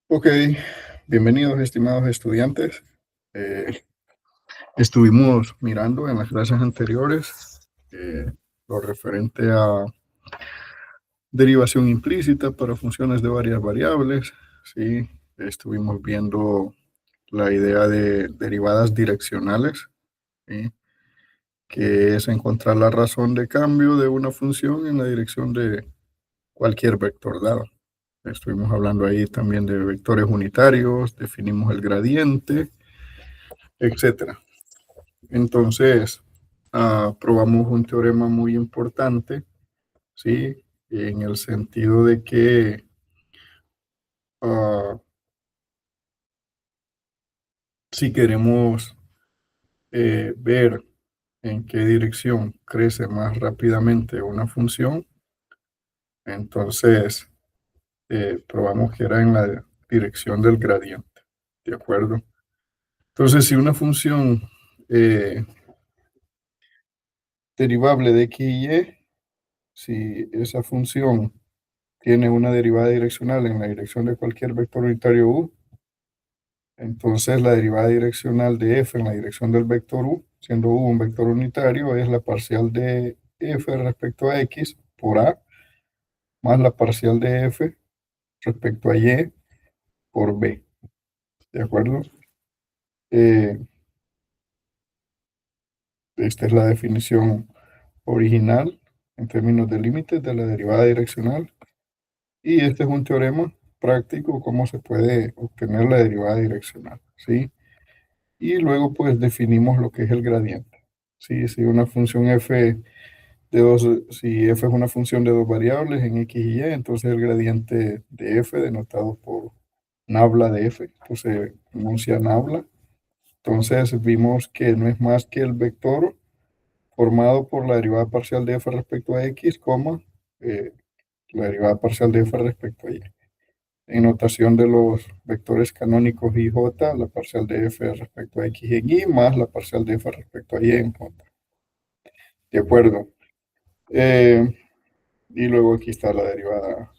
Ok, bienvenidos estimados estudiantes. Eh, Estuvimos mirando en las clases anteriores lo referente a derivación implícita para funciones de varias variables. Sí, estuvimos viendo la idea de derivadas direccionales, ¿sí? Que es encontrar la razón de cambio de una función en la dirección de cualquier vector dado. Estuvimos hablando ahí también de vectores unitarios, definimos el gradiente, etcétera. Entonces, probamos un teorema muy importante, ¿sí? En el sentido de que ah, si queremos ver en qué dirección crece más rápidamente una función, entonces probamos que era en la dirección del gradiente, ¿de acuerdo? Entonces, si una función eh, derivable de x y y, si esa función tiene una derivada direccional en la dirección de cualquier vector unitario u, entonces la derivada direccional de f en la dirección del vector u, siendo u un vector unitario, es la parcial de f respecto a x por a, más la parcial de f respecto a y por b. ¿De acuerdo? Eh, Esta es la definición original en términos de límites de la derivada direccional. Y este es un teorema práctico, cómo se puede obtener la derivada direccional, ¿sí? Y luego pues definimos lo que es el gradiente. ¿Sí? Si una función f de dos, si f es una función de dos variables en x y y, entonces el gradiente de f, denotado por nabla de f, pues se pronuncia nabla. Entonces vimos que no es más que el vector formado por la derivada parcial de f respecto a x, eh, la derivada parcial de f respecto a y. En notación de los vectores canónicos i, j, la parcial de f respecto a x en y, más la parcial de f respecto a y en j. ¿De acuerdo? Eh, y luego aquí está la derivada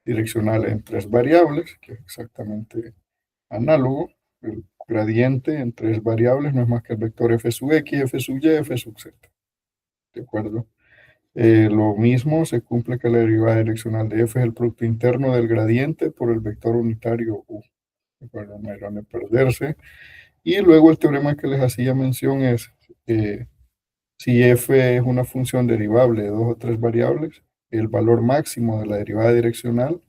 direccional en tres variables, que es exactamente análogo. El gradiente en tres variables no es más que el vector f sub x, f sub y, f sub z. ¿De acuerdo? Lo mismo se cumple que la derivada direccional de f es el producto interno del gradiente por el vector unitario u. ¿De acuerdo? No hay donde perderse. Y luego el teorema que les hacía mención es si f es una función derivable de dos o tres variables, el valor máximo de la derivada direccional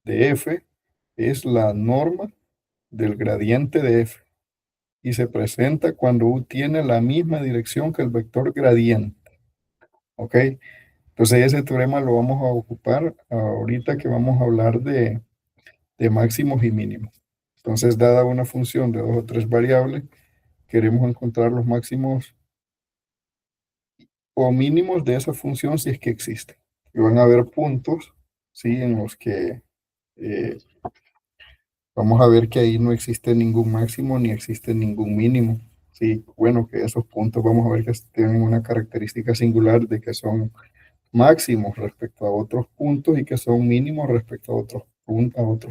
de f es la norma del gradiente de f y se presenta cuando u tiene la misma dirección que el vector gradiente. ¿Ok? Entonces ese teorema lo vamos a ocupar ahorita que vamos a hablar de máximos y mínimos. Entonces, dada una función de dos o tres variables, queremos encontrar los máximos o mínimos de esa función si es que existe. Y van a haber puntos, ¿sí? En los que eh, vamos a ver que ahí no existe ningún máximo ni existe ningún mínimo. Sí, bueno, que esos puntos vamos a ver que tienen una característica singular de que son máximos respecto a otros puntos y que son mínimos respecto a otros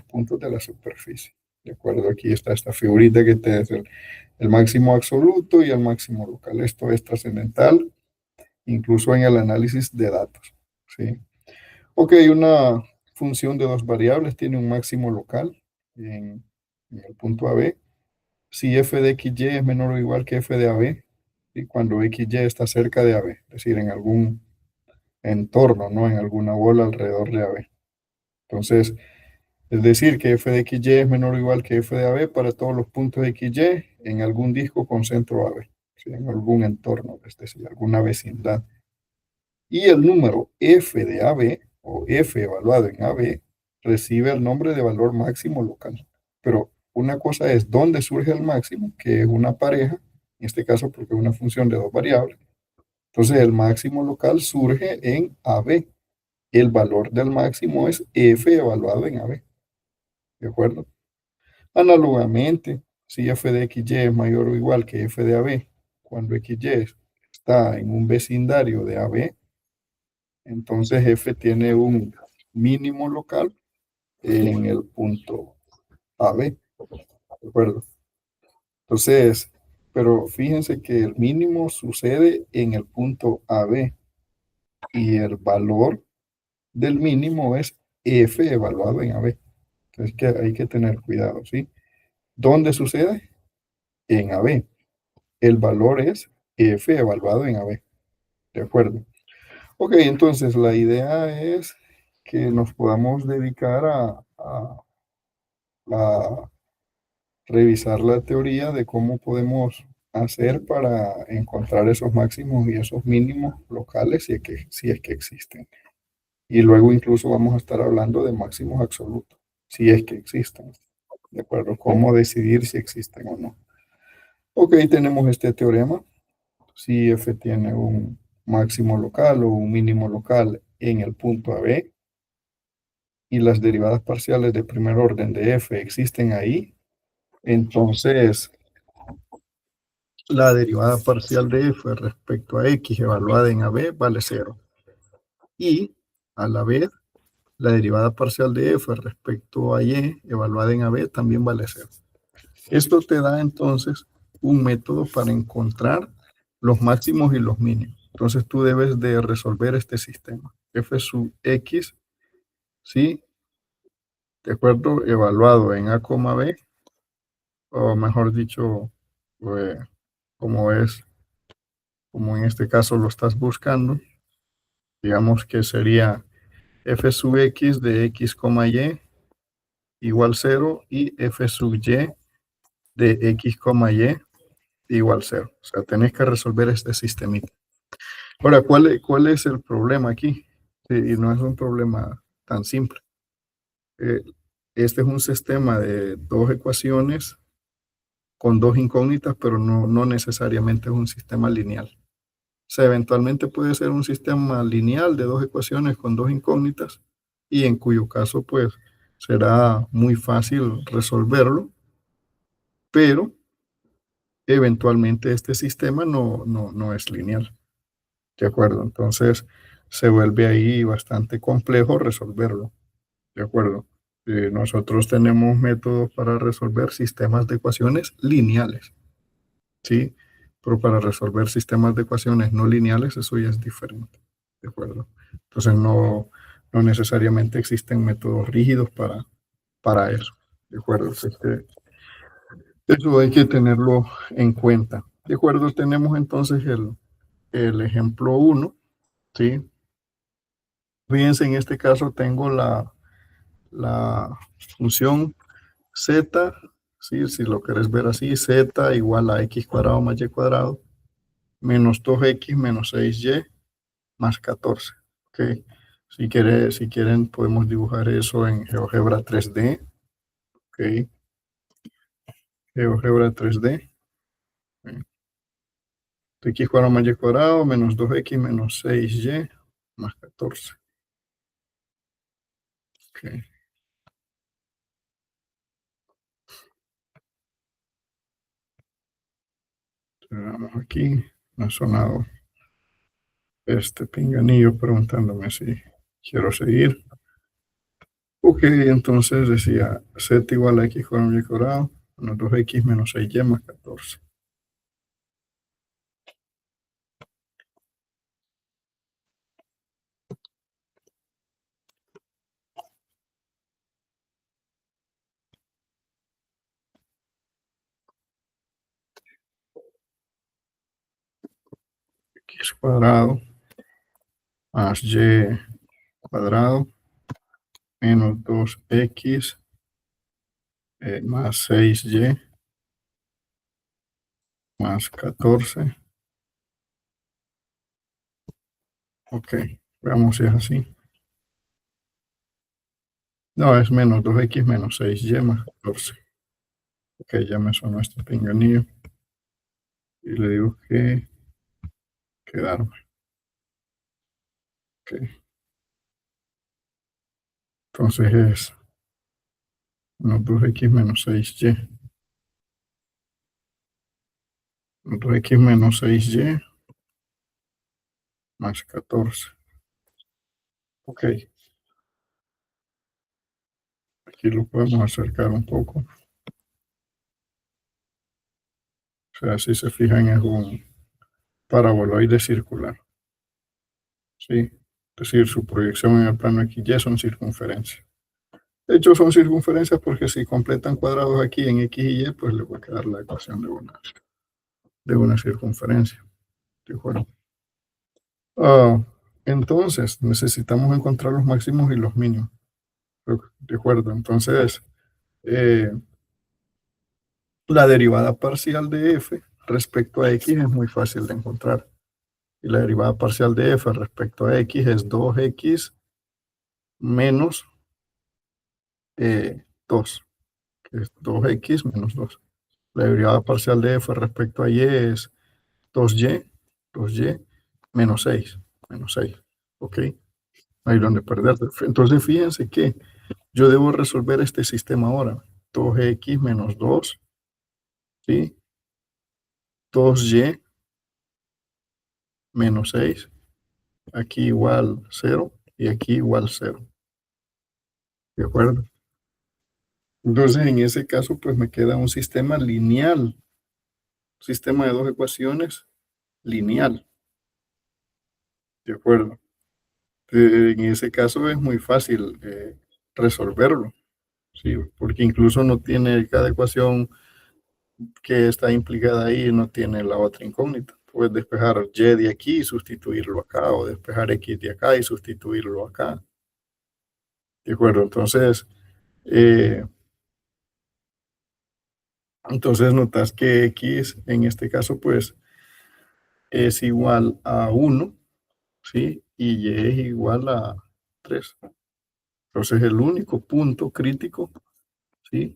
puntos de la superficie. De acuerdo, aquí está esta figurita que te es el máximo absoluto y el máximo local. Esto es trascendental, incluso en el análisis de datos. ¿Sí? Ok, una función de dos variables tiene un máximo local en el punto AB. Si f de xy es menor o igual que f de AB, y cuando xy está cerca de AB, es decir, en algún entorno, ¿no? En alguna bola alrededor de AB. Entonces, es decir, que f de xy es menor o igual que f de AB para todos los puntos de xy en algún disco con centro AB, ¿sí? En algún entorno, es decir, alguna vecindad. Y el número f de AB, o f evaluado en AB, recibe el nombre de valor máximo local. Pero una cosa es dónde surge el máximo, que es una pareja, en este caso porque es una función de dos variables. Entonces, el máximo local surge en AB. El valor del máximo es f evaluado en AB. ¿De acuerdo? Análogamente, si f de xy es mayor o igual que f de AB, cuando xy está en un vecindario de AB, entonces f tiene un mínimo local en el punto AB, ¿de acuerdo? Entonces, pero fíjense que el mínimo sucede en el punto AB y el valor del mínimo es F evaluado en AB. Entonces que hay que tener cuidado, ¿sí? ¿Dónde sucede? En AB. El valor es F evaluado en AB. ¿De acuerdo? Ok, entonces la idea es que nos podamos dedicar a revisar la teoría de cómo podemos hacer para encontrar esos máximos y esos mínimos locales si es que existen. Y luego incluso vamos a estar hablando de máximos absolutos, si es que existen. ¿De acuerdo? ¿Cómo decidir si existen o no? Ok, tenemos este teorema. Si f tiene un máximo local o un mínimo local en el punto AB y las derivadas parciales de primer orden de f existen ahí, entonces la derivada parcial de f respecto a x evaluada en AB vale cero. Y a la vez, la derivada parcial de f respecto a y evaluada en AB también vale cero. Esto te da entonces un método para encontrar los máximos y los mínimos. Entonces tú debes de resolver este sistema. F sub x, ¿sí? De acuerdo, evaluado en A, B, o mejor dicho, eh, como es, como en este caso lo estás buscando, digamos que sería f sub x de x, y igual 0 y f sub y de x, y igual 0. O sea, tenés que resolver este sistemita. Ahora, ¿cuál es el problema aquí? Sí, y no es un problema tan simple. Eh, este es un sistema de dos ecuaciones con dos incógnitas, pero no necesariamente es un sistema lineal. O sea, eventualmente puede ser un sistema lineal de dos ecuaciones con dos incógnitas y en cuyo caso pues será muy fácil resolverlo, pero eventualmente este sistema no es lineal. ¿De acuerdo? Entonces se vuelve ahí bastante complejo resolverlo. ¿De acuerdo? Nosotros tenemos métodos para resolver sistemas de ecuaciones lineales, ¿sí? Pero para resolver sistemas de ecuaciones no lineales, eso ya es diferente. ¿De acuerdo? Entonces no necesariamente existen métodos rígidos para eso. ¿De acuerdo? Eso hay que tenerlo en cuenta. ¿De acuerdo? Tenemos entonces el ejemplo uno, ¿sí? Fíjense, en este caso tengo la función z, ¿sí? Si lo querés ver así, z igual a x cuadrado más y cuadrado, menos 2x menos 6y más 14. ¿Ok? Si quieren, podemos dibujar eso en GeoGebra 3D. ¿Ok? GeoGebra 3D. X cuadrado más y cuadrado menos 2x menos 6y más 14. Ok. Vamos aquí. Me ha sonado este pinganillo preguntándome si quiero seguir. Ok, entonces decía z igual a x cuadrado y cuadrado menos 2x menos 6y más 14. X cuadrado más y cuadrado menos 2x más 6y más 14. Ok, veamos si es así. No, es menos 2x menos 6y más 14. Ok, ya me sonó este pinganillo. Y le digo que quedarme. Ok, entonces es menos 2x menos 6y. Menos 2x menos 6y más 14. Ok, Aquí lo podemos acercar un poco. O sea, si se fijan es un paraboloide circular. ¿Sí? Es decir, su proyección en el plano XY son circunferencias. De hecho, son circunferencias porque si completan cuadrados aquí en X y Y, pues le va a quedar la ecuación de una circunferencia. ¿De acuerdo? Ah, entonces, necesitamos encontrar los máximos y los mínimos. ¿De acuerdo? Entonces, eh, la derivada parcial de f respecto a x es muy fácil de encontrar. Y la derivada parcial de f respecto a x es 2x menos 2, que es 2x menos 2. La derivada parcial de f respecto a y es 2y menos 6. ¿Ok? No hay donde perder. Entonces, fíjense que yo debo resolver este sistema ahora. 2x menos 2, ¿sí? 2y menos 6, aquí igual 0 y aquí igual 0. ¿De acuerdo? Entonces, en ese caso, pues me queda un sistema lineal, sistema de dos ecuaciones lineal. ¿De acuerdo? En ese caso es muy fácil resolverlo, ¿sí? Porque incluso no tiene cada ecuación que está implicada ahí, no tiene la otra incógnita. Puedes despejar y de aquí y sustituirlo acá, o despejar x de acá y sustituirlo acá. ¿De acuerdo? Eh, entonces notas que x en este caso pues es igual a 1, ¿sí? Y y es igual a 3. Entonces el único punto crítico, ¿sí?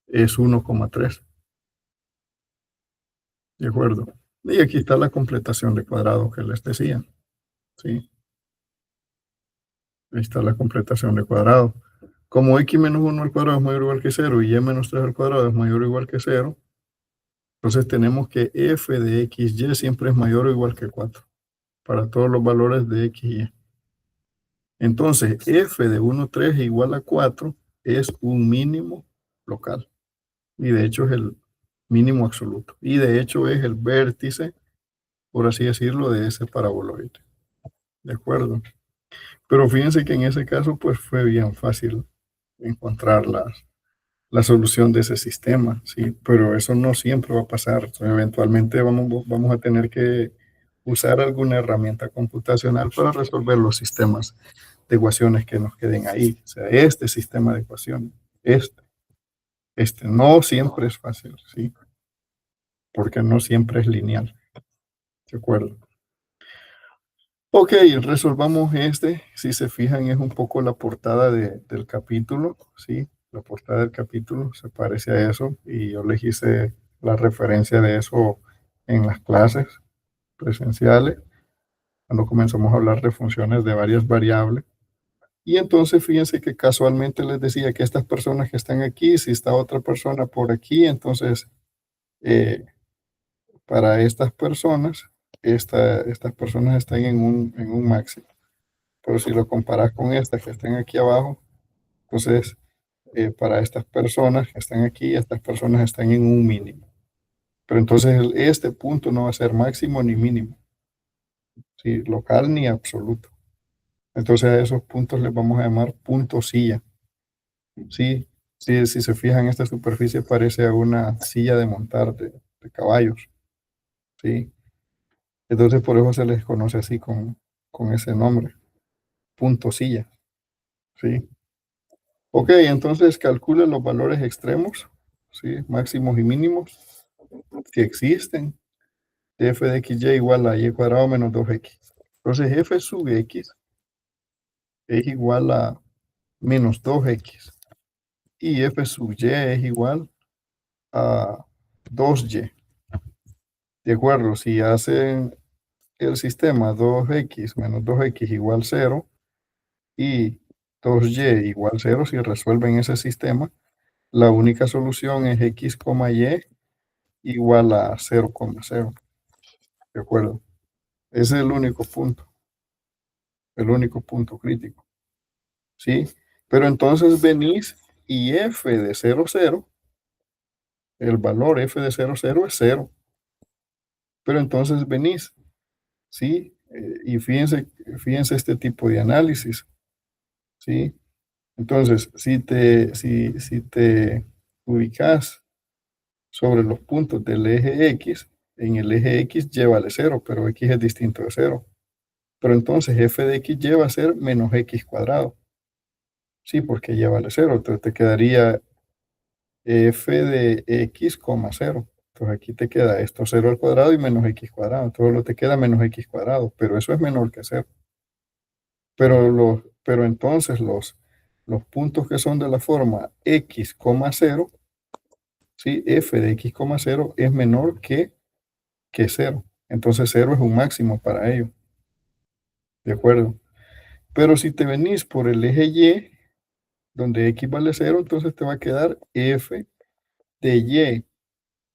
Es 1,3. ¿De acuerdo? Y aquí está la completación de cuadrado que les decía, ¿sí? Ahí está la completación de cuadrado. Como x menos 1 al cuadrado es mayor o igual que 0 y y menos 3 al cuadrado es mayor o igual que 0, entonces tenemos que f de xy siempre es mayor o igual que 4 para todos los valores de x y y. Entonces, f de 1, 3 igual a 4 es un mínimo local. Y de hecho es el mínimo absoluto. Y de hecho es el vértice, por así decirlo, de ese paraboloide. ¿De acuerdo? Pero fíjense que en ese caso, pues fue bien fácil encontrar la solución de ese sistema, ¿sí? Pero eso no siempre va a pasar. O sea, eventualmente vamos a tener que usar alguna herramienta computacional para resolver los sistemas de ecuaciones que nos queden ahí. O sea, este sistema de ecuaciones, no siempre es fácil, ¿sí? Porque no siempre es lineal, ¿de acuerdo? Ok, resolvamos este. Si se fijan, es un poco la portada del capítulo, ¿sí? La portada del capítulo se parece a eso y yo les hice la referencia de eso en las clases presenciales, cuando comenzamos a hablar de funciones de varias variables. Y entonces fíjense que casualmente les decía que estas personas que están aquí, si está otra persona por aquí, entonces eh, para estas personas, estas personas están en un máximo. Pero si lo comparas con estas que están aquí abajo, entonces para estas personas que están aquí, estas personas están en un mínimo. Pero entonces este punto no va a ser máximo ni mínimo, ¿sí? Local ni absoluto. Entonces a esos puntos les vamos a llamar punto silla. Sí, sí, si se fijan, esta superficie parece a una silla de montar de caballos. Sí. Entonces por eso se les conoce así con ese nombre, punto silla. Sí. Ok, entonces calcula los valores extremos, ¿sí? Máximos y mínimos, que existen. F de xy igual a y cuadrado menos 2x. Entonces f sub x es igual a menos 2x. Y f sub y es igual a 2y. De acuerdo, si hacen el sistema 2x menos 2x igual 0 y 2y igual 0, si resuelven ese sistema, la única solución es x, y igual a 0,0. ¿De acuerdo? Ese es el único punto crítico. ¿Sí? Pero entonces venís y f de 0, 0, el valor f de 0, 0 es 0. Pero entonces venís, ¿sí? Y fíjense este tipo de análisis, ¿sí? Entonces, si te ubicas sobre los puntos del eje X, en el eje X llévale 0, pero X es distinto de 0. Pero entonces f de X lleva a ser menos X cuadrado. Sí, porque llévale 0. Entonces te quedaría f de X, 0. Entonces aquí te queda esto 0 al cuadrado y menos X cuadrado. Entonces lo te queda menos X cuadrado, pero eso es menor que 0. Pero entonces los puntos que son de la forma X, 0, ¿sí? F de X, 0 es menor que 0. Entonces 0 es un máximo para ello. ¿De acuerdo? Pero si te venís por el eje Y, donde X vale 0, entonces te va a quedar F de Y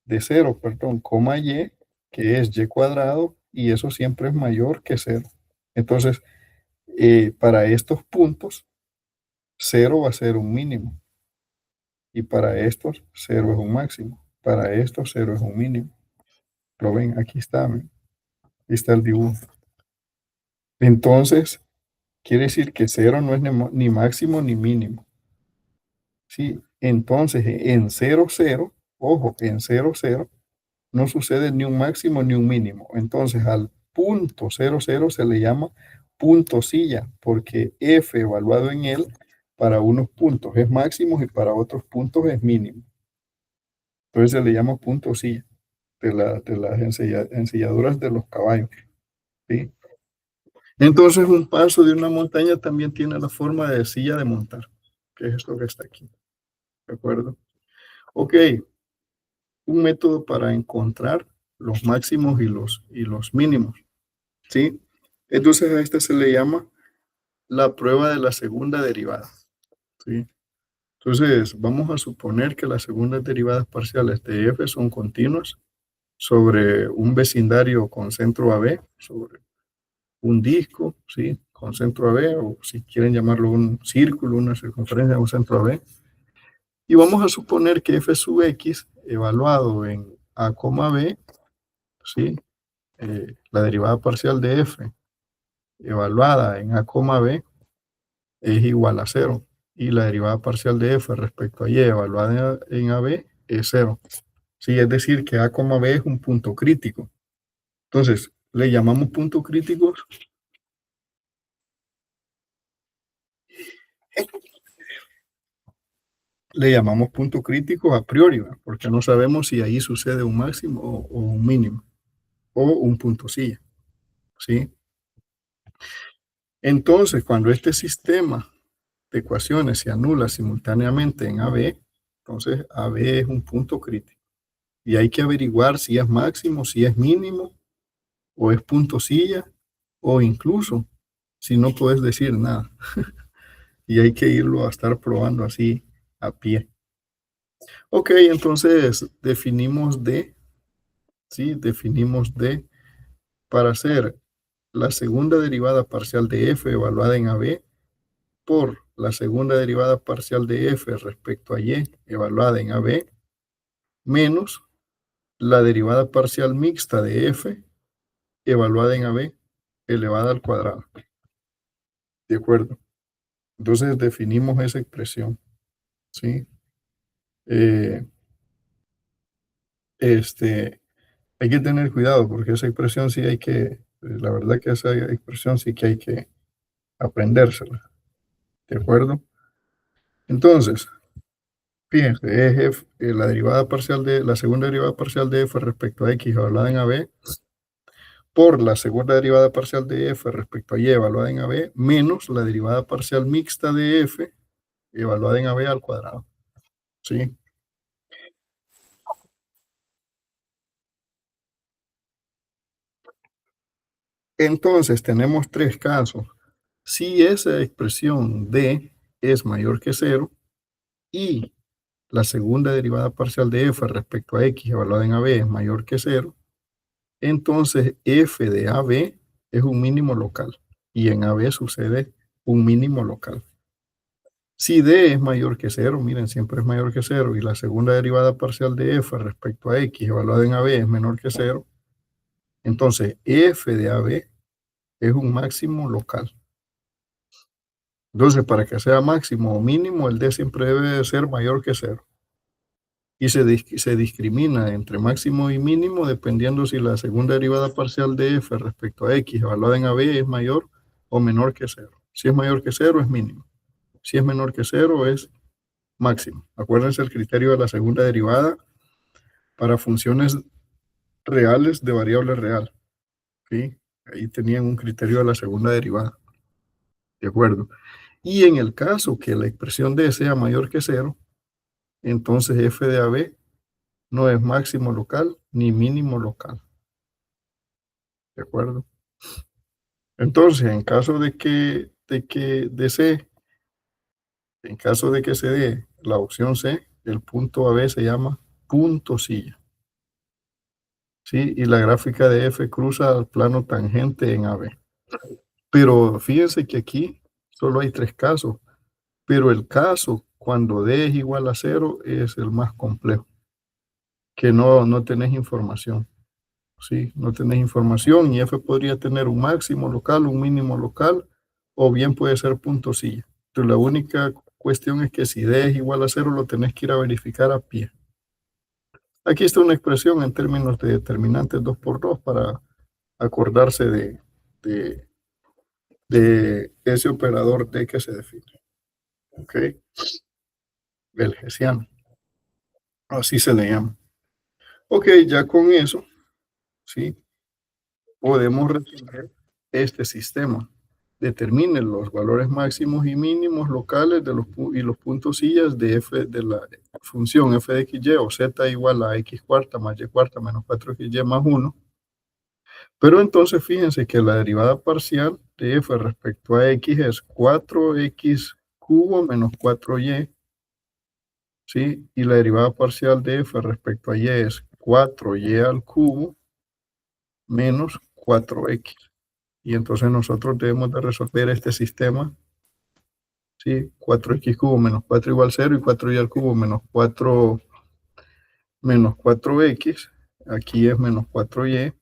de 0, perdón, coma Y, que es Y cuadrado, y eso siempre es mayor que 0. Entonces, para estos puntos, 0 va a ser un mínimo. Y para estos, 0 es un máximo. Para estos, 0 es un mínimo. Lo ven, aquí está, ¿ven? Aquí está el dibujo. Entonces, quiere decir que 0 no es ni máximo ni mínimo. ¿Sí? Entonces, en 0, 0, ojo, en 0, 0, no sucede ni un máximo ni un mínimo. Entonces, al punto 0, 0 se le llama punto silla, porque f evaluado en él para unos puntos es máximo y para otros puntos es mínimo. Entonces se le llama punto silla de las ensilladuras de los caballos. ¿Sí? Entonces, un paso de una montaña también tiene la forma de silla de montar, que es esto que está aquí. ¿De acuerdo? Ok, un método para encontrar los máximos y los mínimos. ¿Sí? Entonces a esta se le llama la prueba de la segunda derivada. ¿Sí? Entonces vamos a suponer que las segundas derivadas parciales de f son continuas sobre un vecindario con centro AB, sobre un disco, ¿sí? Con centro AB, o si quieren llamarlo un círculo, una circunferencia, un centro AB. Y vamos a suponer que f sub x evaluado en a, b, ¿sí? La derivada parcial de f evaluada en a, b es igual a 0. Y la derivada parcial de f respecto a y evaluada en AB es 0. Sí, es decir, que a, b es un punto crítico. Entonces, le llamamos punto crítico. Le llamamos punto crítico a priori, ¿verdad? Porque no sabemos si ahí sucede un máximo o un mínimo, o un punto silla, ¿sí? Entonces, cuando este sistema de ecuaciones se anula simultáneamente en AB, entonces AB es un punto crítico. Y hay que averiguar si es máximo, si es mínimo, o es punto silla, o incluso si no puedes decir nada. Y hay que irlo a estar probando así a pie. Ok, entonces definimos D, ¿sí? Definimos D para hacer la segunda derivada parcial de f evaluada en AB por la segunda derivada parcial de f respecto a y evaluada en AB menos la derivada parcial mixta de f evaluada en AB elevada al cuadrado. ¿De acuerdo? Entonces definimos esa expresión, ¿sí? Eh, hay que tener cuidado porque esa expresión sí hay que, la verdad que esa expresión sí que hay que aprendérsela, ¿de acuerdo? Entonces, fíjense, es f, la derivada parcial de, la segunda derivada parcial de f respecto a x evaluada en AB por la segunda derivada parcial de f respecto a y evaluada en AB menos la derivada parcial mixta de f evaluada en AB al cuadrado, ¿sí? Entonces, tenemos tres casos. Si esa expresión d es mayor que 0 y la segunda derivada parcial de f respecto a x evaluada en AB es mayor que 0, entonces f de AB es un mínimo local y en AB sucede un mínimo local. Si D es mayor que 0, miren, siempre es mayor que 0, y la segunda derivada parcial de f respecto a x evaluada en AB es menor que 0, entonces f de AB es un máximo local. Entonces, para que sea máximo o mínimo, el D siempre debe de ser mayor que 0. Y se discrimina entre máximo y mínimo dependiendo si la segunda derivada parcial de f respecto a x evaluada en AB es mayor o menor que 0. Si es mayor que 0 es mínimo. Si es menor que 0 es máximo. Acuérdense el criterio de la segunda derivada para funciones reales de variable real. ¿Sí? Ahí tenían un criterio de la segunda derivada. ¿De acuerdo? Y en el caso que la expresión D sea mayor que 0, entonces f de AB no es máximo local ni mínimo local. ¿De acuerdo? Entonces, en caso de que en caso de que se dé la opción C, el punto AB se llama punto silla. ¿Sí? Y la gráfica de F cruza al plano tangente en AB. Pero fíjense que aquí solo hay 3 casos, pero el caso cuando D es igual a 0 es el más complejo, que no tenés información. ¿Sí? No tenés información y F podría tener un máximo local, un mínimo local, o bien puede ser punto silla. Entonces, la única cuestión es que si D es igual a 0, lo tenés que ir a verificar a pie. Aquí está una expresión en términos de determinantes 2 por 2 para acordarse de, de ese operador D que se define. ¿Ok? El hessiano. Así se le llama. Ok, ya con eso, ¿sí? Podemos resolver este sistema. Determine los valores máximos y mínimos locales de los puntos sillas de f de la función f de xy o z igual a x cuarta más y cuarta menos 4xy más 1. Pero entonces fíjense que la derivada parcial de f respecto a x es 4x cubo menos 4y, ¿sí? Y la derivada parcial de f respecto a y es 4y al cubo menos 4x. Y entonces nosotros debemos de resolver este sistema, ¿sí? 4x cubo menos 4 igual 0 y 4y al cubo menos 4x. Aquí es menos 4y,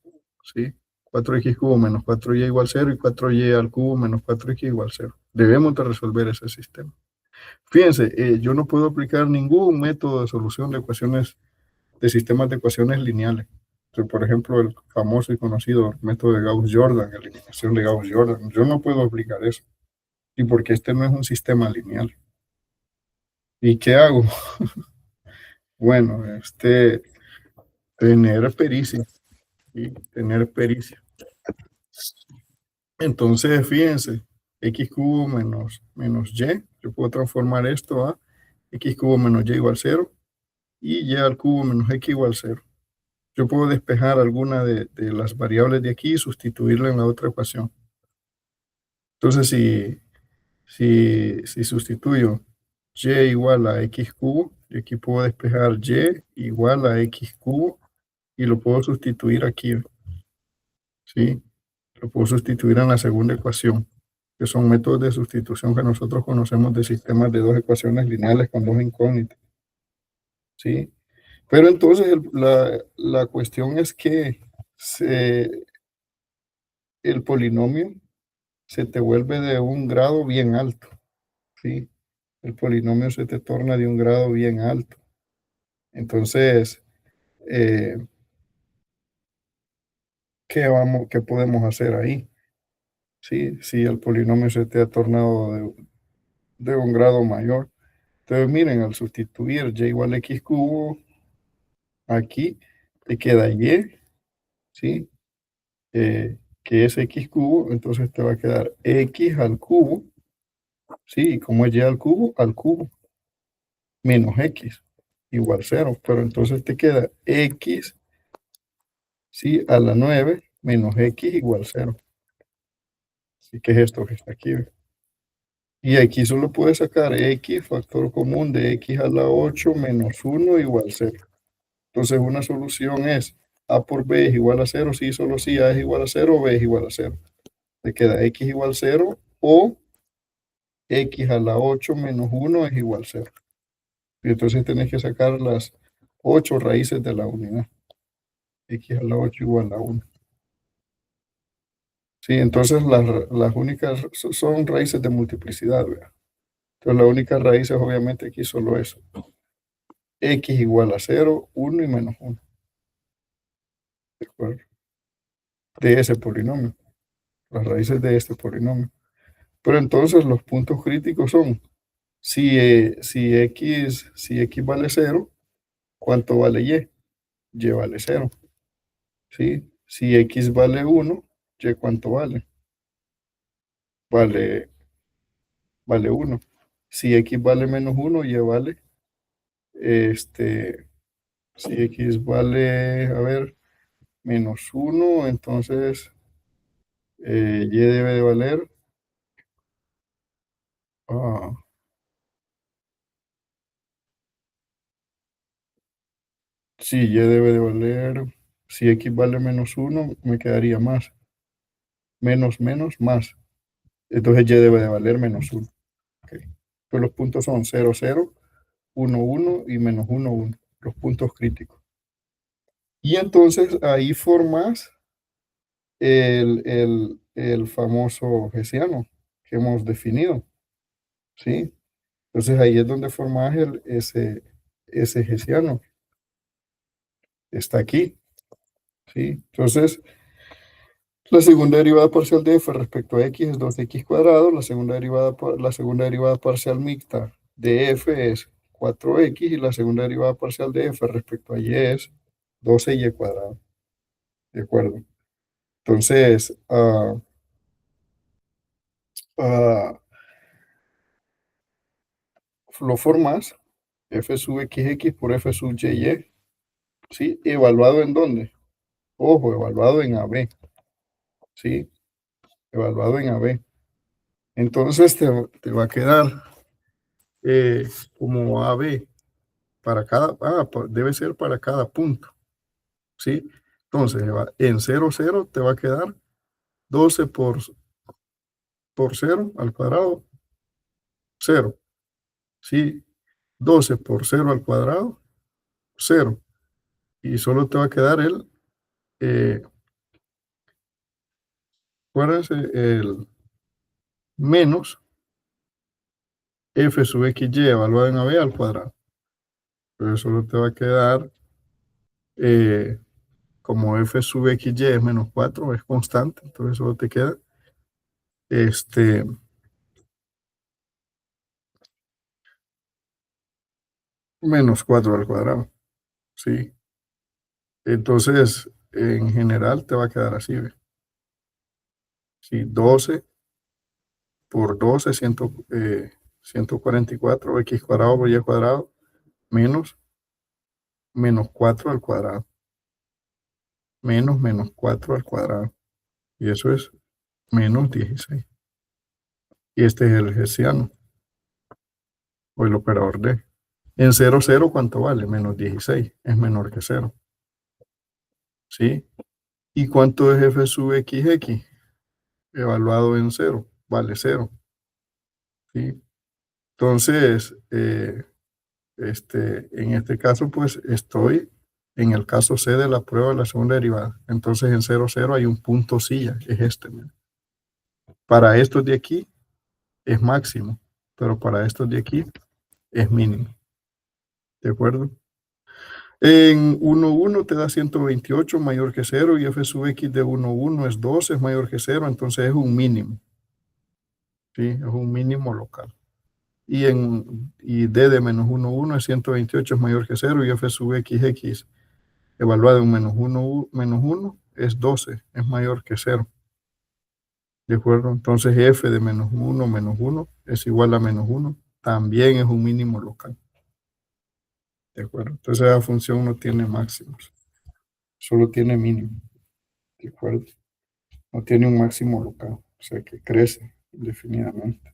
¿sí? 4x cubo menos 4y igual 0 y 4y al cubo menos 4x igual 0. Debemos de resolver ese sistema. Fíjense, yo no puedo aplicar ningún método de solución de ecuaciones, de sistemas de ecuaciones lineales. Entonces, por ejemplo, el famoso y conocido método de Gauss-Jordan, eliminación de Gauss-Jordan. Yo no puedo aplicar eso. Y porque este no es un sistema lineal. ¿Y qué hago? Bueno, tener pericia. ¿Sí? Tener pericia. Entonces, fíjense, x cubo menos y, yo puedo transformar esto a x cubo menos y igual 0 y y al cubo menos x igual 0. Yo puedo despejar alguna de las variables de aquí y sustituirla en la otra ecuación. Entonces, si sustituyo y igual a x cubo, y aquí puedo despejar y igual a x cubo y lo puedo sustituir aquí, ¿sí? Lo puedo sustituir en la segunda ecuación, que son métodos de sustitución que nosotros conocemos de sistemas de dos ecuaciones lineales con dos incógnitas, ¿sí? Pero entonces la cuestión es que el polinomio se te vuelve de un grado bien alto, ¿sí? El polinomio se te torna de un grado bien alto. Entonces, ¿qué podemos hacer ahí? ¿Sí? Si el polinomio se te ha tornado de un grado mayor. Entonces, miren, al sustituir y igual a x cubo, aquí te queda y, ¿sí? Que es x cubo, entonces te va a quedar x al cubo, ¿sí? Y como es y al cubo, menos x, igual 0. Pero entonces te queda x, ¿sí? A la 9 menos x igual 0. Así que es esto que está aquí. Y aquí solo puedes sacar x, factor común de x a la 8 menos 1 igual 0. Entonces una solución es a por b es igual a 0, sí, solo si a es igual a 0, b es igual a 0. Te queda x igual a 0 o x a la 8 menos 1 es igual a 0. Y entonces tenés que sacar las 8 raíces de la unidad. X a la 8 igual a 1. Sí, entonces las únicas son raíces de multiplicidad, ¿verdad? Entonces la única raíz es obviamente aquí solo eso. X igual a 0, 1 y menos 1. ¿De acuerdo? De ese polinomio. Las raíces de este polinomio. Pero entonces los puntos críticos son, si X vale 0, ¿cuánto vale Y? Y vale 0. ¿Sí? Si X vale 1, ¿Y cuánto vale? Vale, vale 1. Si X vale menos 1, Y vale, este, si X vale, a ver, menos 1, entonces Y debe de valer, ah, sí, Y debe de valer, si X vale menos 1, me quedaría más. Menos, menos, más. Entonces Y debe de valer menos 1. Okay. Pues los puntos son 0, 0, 1, 1 y menos 1, 1. Los puntos críticos. Y entonces ahí formas el famoso hessiano que hemos definido, ¿sí? Entonces ahí es donde formas ese hessiano. Está aquí, ¿sí? Entonces, la segunda derivada parcial de f respecto a x es 2x cuadrado. La segunda derivada parcial mixta de f es 4x y la segunda derivada parcial de f respecto a y es 12y cuadrado. ¿De acuerdo? Entonces, ah, lo formas f sub xx por f sub y, ¿sí? ¿Evaluado en dónde? Ojo, evaluado en AB, ¿sí? Evaluado en AB. Entonces te va a quedar como AB para cada, debe ser para cada punto, ¿sí? Entonces, en 0, 0 te va a quedar 12 por 0 al cuadrado, 0, ¿sí? 12 por 0 al cuadrado, 0. Y solo te va a quedar eh, acuérdense, el menos f sub xy evaluado en AB al cuadrado. Pero solo te va a quedar, eh, como f sub xy es menos 4, es constante, entonces solo te queda este, menos 4 al cuadrado, ¿sí? Entonces, en general te va a quedar así, ¿ve? Sí, 12 por 12, 144 x cuadrado por y cuadrado, menos 4 al cuadrado, menos 4 al cuadrado. Y eso es menos 16. Y este es el hessiano, o el operador D. En 0, 0, ¿cuánto vale? Menos 16. Es menor que 0. ¿Sí? ¿Y cuánto es f sub xx? Evaluado en 0. Vale 0. ¿Sí? Entonces, en este caso, pues estoy en el caso C de la prueba de la segunda derivada. Entonces, en 0, 0 hay un punto silla, es este. Mira. Para estos de aquí es máximo, pero para estos de aquí es mínimo. ¿De acuerdo? En 1, 1 te da 128 mayor que 0 y f sub x de 1, 1 es 12, es mayor que 0, entonces es un mínimo. ¿Sí? Es un mínimo local. Y d de menos 1, 1 es 128, es mayor que 0 y f sub xx evaluado en menos 1 es 12, es mayor que 0. ¿De acuerdo? Entonces f de menos 1 es igual a menos 1. También es un mínimo local. ¿De acuerdo? Entonces la función no tiene máximos, solo tiene mínimo. ¿De acuerdo? No tiene un máximo local, o sea que crece indefinidamente.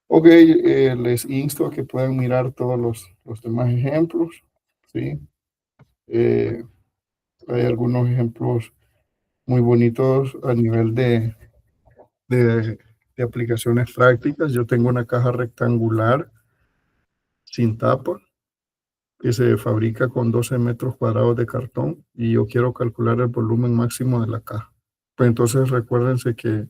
Ok, les insto a que puedan mirar todos los demás ejemplos, ¿sí? Eh, Hay algunos ejemplos muy bonitos a nivel de de aplicaciones prácticas. Yo tengo una caja rectangular sin tapa que se fabrica con 12 metros cuadrados de cartón y yo quiero calcular el volumen máximo de la caja. Pues entonces recuérdense que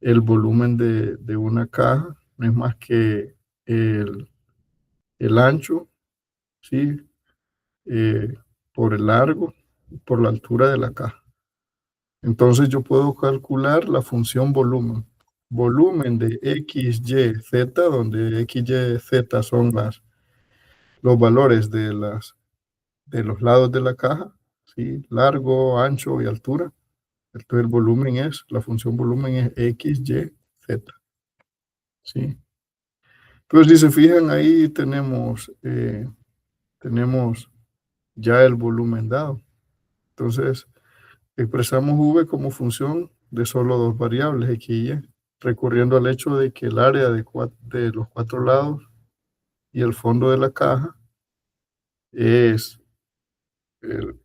el volumen de una caja no es más que el ancho, ¿sí? Eh, por el largo, por la altura de la caja. Entonces yo puedo calcular la función volumen. Volumen de X, Y, Z, donde X, Y, Z son los valores de los lados de la caja, ¿sí? Largo, ancho y altura. Entonces el volumen la función volumen es X, Y, Z, ¿sí? Pues si se fijan ahí tenemos ya el volumen dado. Entonces expresamos V como función de solo dos variables, X y Y, recurriendo al hecho de que el área de los cuatro lados y el fondo de la caja es el,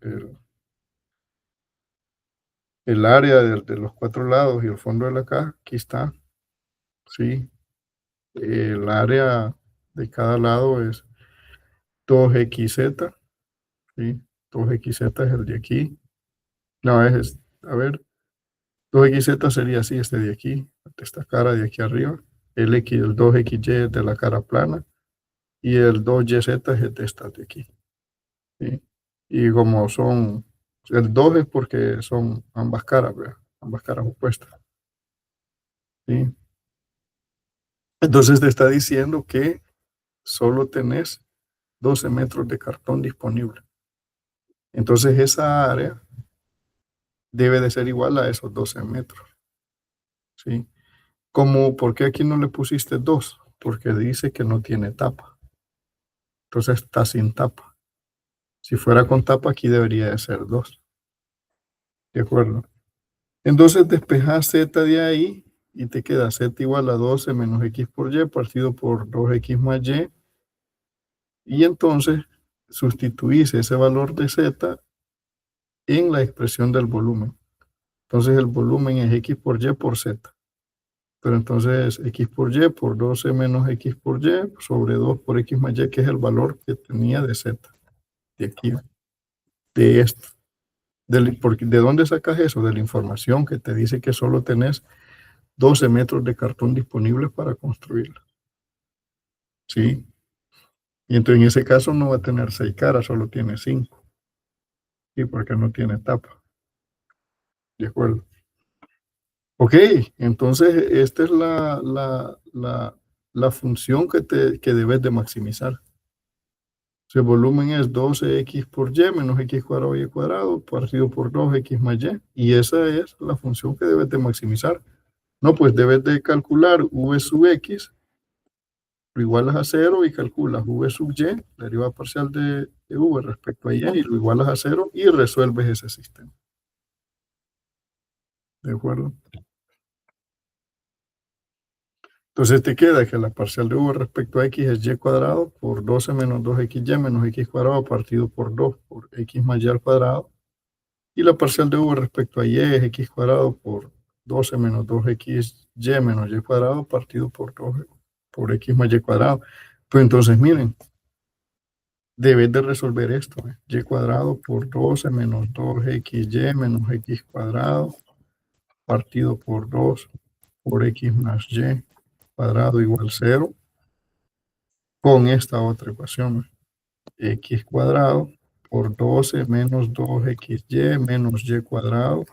el área de los cuatro lados y el fondo de la caja. Aquí está, ¿sí? El área de cada lado es 2XZ, ¿sí? 2XZ es el de aquí. No, a ver, 2XZ sería así, este de aquí, esta cara de aquí arriba. El 2XY es de la cara plana y el 2YZ es de esta de aquí, ¿sí? Y como el 2 es porque son ambas caras, ¿verdad? Ambas caras opuestas, ¿sí? Entonces te está diciendo que solo tenés 12 metros de cartón disponible. Entonces esa área debe de ser igual a esos 12 metros, ¿sí? ¿Por qué aquí no le pusiste 2? Porque dice que no tiene tapa. Entonces está sin tapa. Si fuera con tapa, aquí debería de ser 2. ¿De acuerdo? Entonces despejas z de ahí y te queda z igual a 12 menos x por y partido por 2x más y. Y entonces sustituís ese valor de z en la expresión del volumen. Entonces el volumen es x por y por z. Pero entonces x por y por 12 menos x por y sobre 2 por x más y, que es el valor que tenía de z. De aquí, de esto. ¿De dónde sacas eso? De la información que te dice que solo tenés 12 metros de cartón disponibles para construirla. ¿Sí? Y entonces en ese caso no va a tener 6 caras, solo tiene 5. ¿Sí? Porque no tiene tapa. ¿De acuerdo? Ok, entonces esta es la función que debes de maximizar. Si el volumen es 12x por y menos x cuadrado y cuadrado partido por 2x más y. Y esa es la función que debes de maximizar. No, pues debes de calcular v sub x lo igualas a 0 y calculas v sub y, la derivada parcial de v respecto a y lo igualas a 0 y resuelves ese sistema. ¿De acuerdo? Entonces te queda que la parcial de v respecto a x es y cuadrado por 12 menos 2xy menos x cuadrado partido por 2 por x más y al cuadrado. Y la parcial de v respecto a y es x cuadrado por 12 menos 2xy menos y cuadrado partido por 2 por x más y cuadrado. Pues entonces miren, debes de resolver esto. Y cuadrado por 12 menos 2xy menos x cuadrado partido por 2 por x más y cuadrado igual 0 con esta otra ecuación. X cuadrado por 12 menos 2xy menos y cuadrado,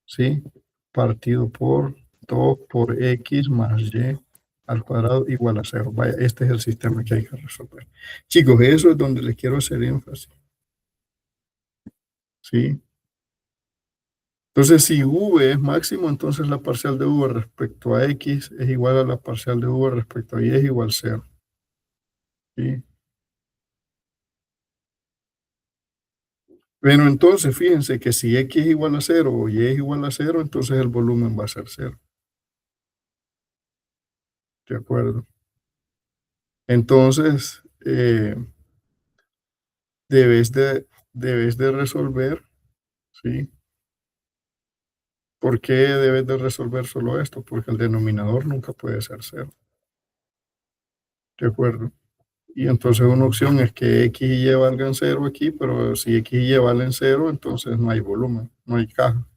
¿sí? Partido por 2 por x más y al cuadrado igual a 0. Vaya, este es el sistema que hay que resolver. Chicos, eso es donde les quiero hacer énfasis, ¿sí? Entonces, si v es máximo, entonces la parcial de v respecto a x es igual a la parcial de v respecto a y es igual a 0, ¿sí? Pero entonces, fíjense que si x es igual a 0 o y es igual a 0, entonces el volumen va a ser 0. ¿De acuerdo? Entonces, debes de resolver, ¿sí? ¿Por qué debes de resolver solo esto? Porque el denominador nunca puede ser cero. ¿De acuerdo? Y entonces una opción es que X y Y valgan cero aquí, pero si X y Y valen cero, entonces no hay volumen, no hay caja.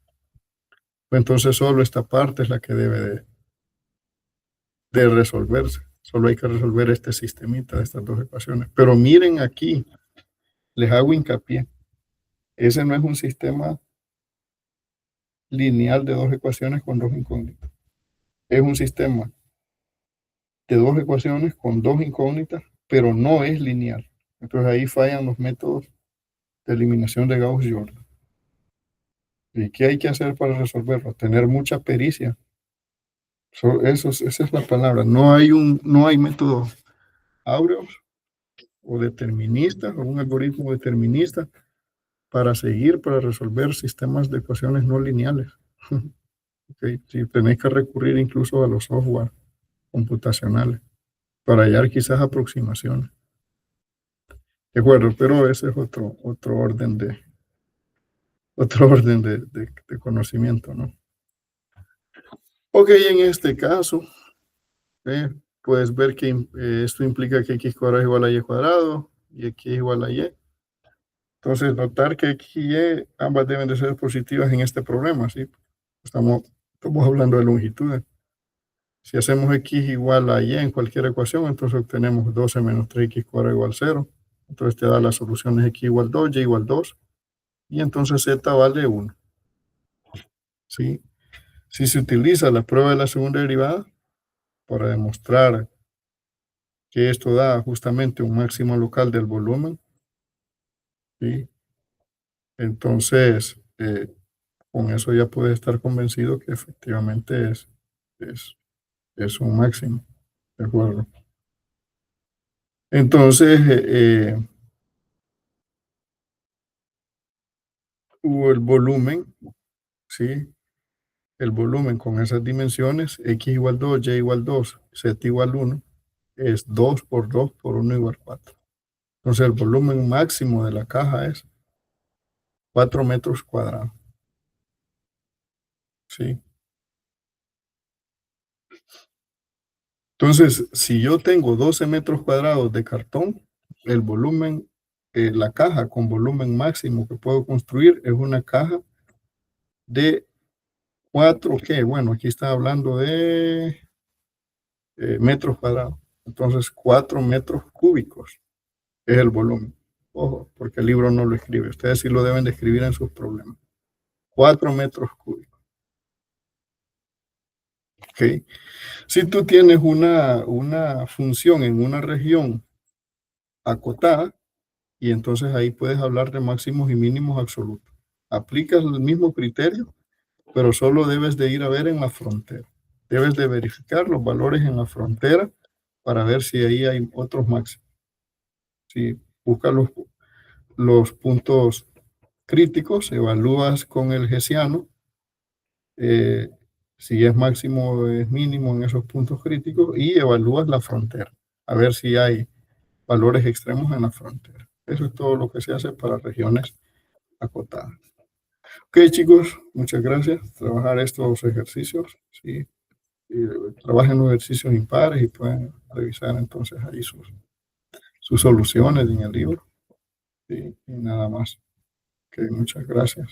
Entonces solo esta parte es la que debe de resolverse. Solo hay que resolver este sistemita de estas dos ecuaciones. Pero miren aquí, les hago hincapié. Ese no es un sistema lineal de dos ecuaciones con dos incógnitas. Es un sistema de dos ecuaciones con dos incógnitas, pero no es lineal. Entonces ahí fallan los métodos de eliminación de Gauss-Jordan. ¿Y qué hay que hacer para resolverlo? Tener mucha pericia. Esa es la palabra. No hay métodos áureos o deterministas o un algoritmo determinista para resolver sistemas de ecuaciones no lineales. Okay. Si tenéis que recurrir incluso a los software computacionales para hallar quizás aproximaciones. De acuerdo, pero ese es otro orden de conocimiento, ¿no? Ok, en este caso, eh, puedes ver que esto implica que x cuadrado es igual a y cuadrado y x es igual a y. Entonces, notar que x y y ambas deben de ser positivas en este problema, ¿sí? Estamos hablando de longitudes. Si hacemos x igual a y en cualquier ecuación, entonces obtenemos 12 menos 3x cuadrado igual 0. Entonces te da las soluciones x igual 2, y igual 2. Y entonces z vale 1. ¿Sí? Si se utiliza la prueba de la segunda derivada para demostrar que esto da justamente un máximo local del volumen, ¿sí? Entonces, con eso ya puedes estar convencido que efectivamente es, es un máximo. ¿De acuerdo? Entonces, hubo el volumen, ¿sí? El volumen con esas dimensiones, x igual 2, y igual 2, z igual 1, es 2 por 2 por 1 igual 4. Entonces, el volumen máximo de la caja es 4 metros cuadrados. ¿Sí? Entonces, si yo tengo 12 metros cuadrados de cartón, el volumen, la caja con volumen máximo que puedo construir es una caja de 4, ¿qué? Bueno, aquí está hablando de metros cuadrados. Entonces, 4 metros cúbicos es el volumen. Ojo, porque el libro no lo escribe. Ustedes sí lo deben de escribir en sus problemas. 4 metros cúbicos. ¿Ok? Si tú tienes una función en una región acotada, y entonces ahí puedes hablar de máximos y mínimos absolutos. Aplicas el mismo criterio, pero solo debes de ir a ver en la frontera. Debes de verificar los valores en la frontera para ver si ahí hay otros máximos. Si buscas los puntos críticos, evalúas con el hessiano eh, si es máximo o es mínimo en esos puntos críticos y evalúas la frontera, a ver si hay valores extremos en la frontera. Eso es todo lo que se hace para regiones acotadas. Ok, chicos, muchas gracias. Trabajar estos ejercicios, ¿sí? Trabajen los ejercicios impares y pueden revisar entonces ahí sus soluciones en el libro. ¿Sí? Y nada más. Ok, muchas gracias.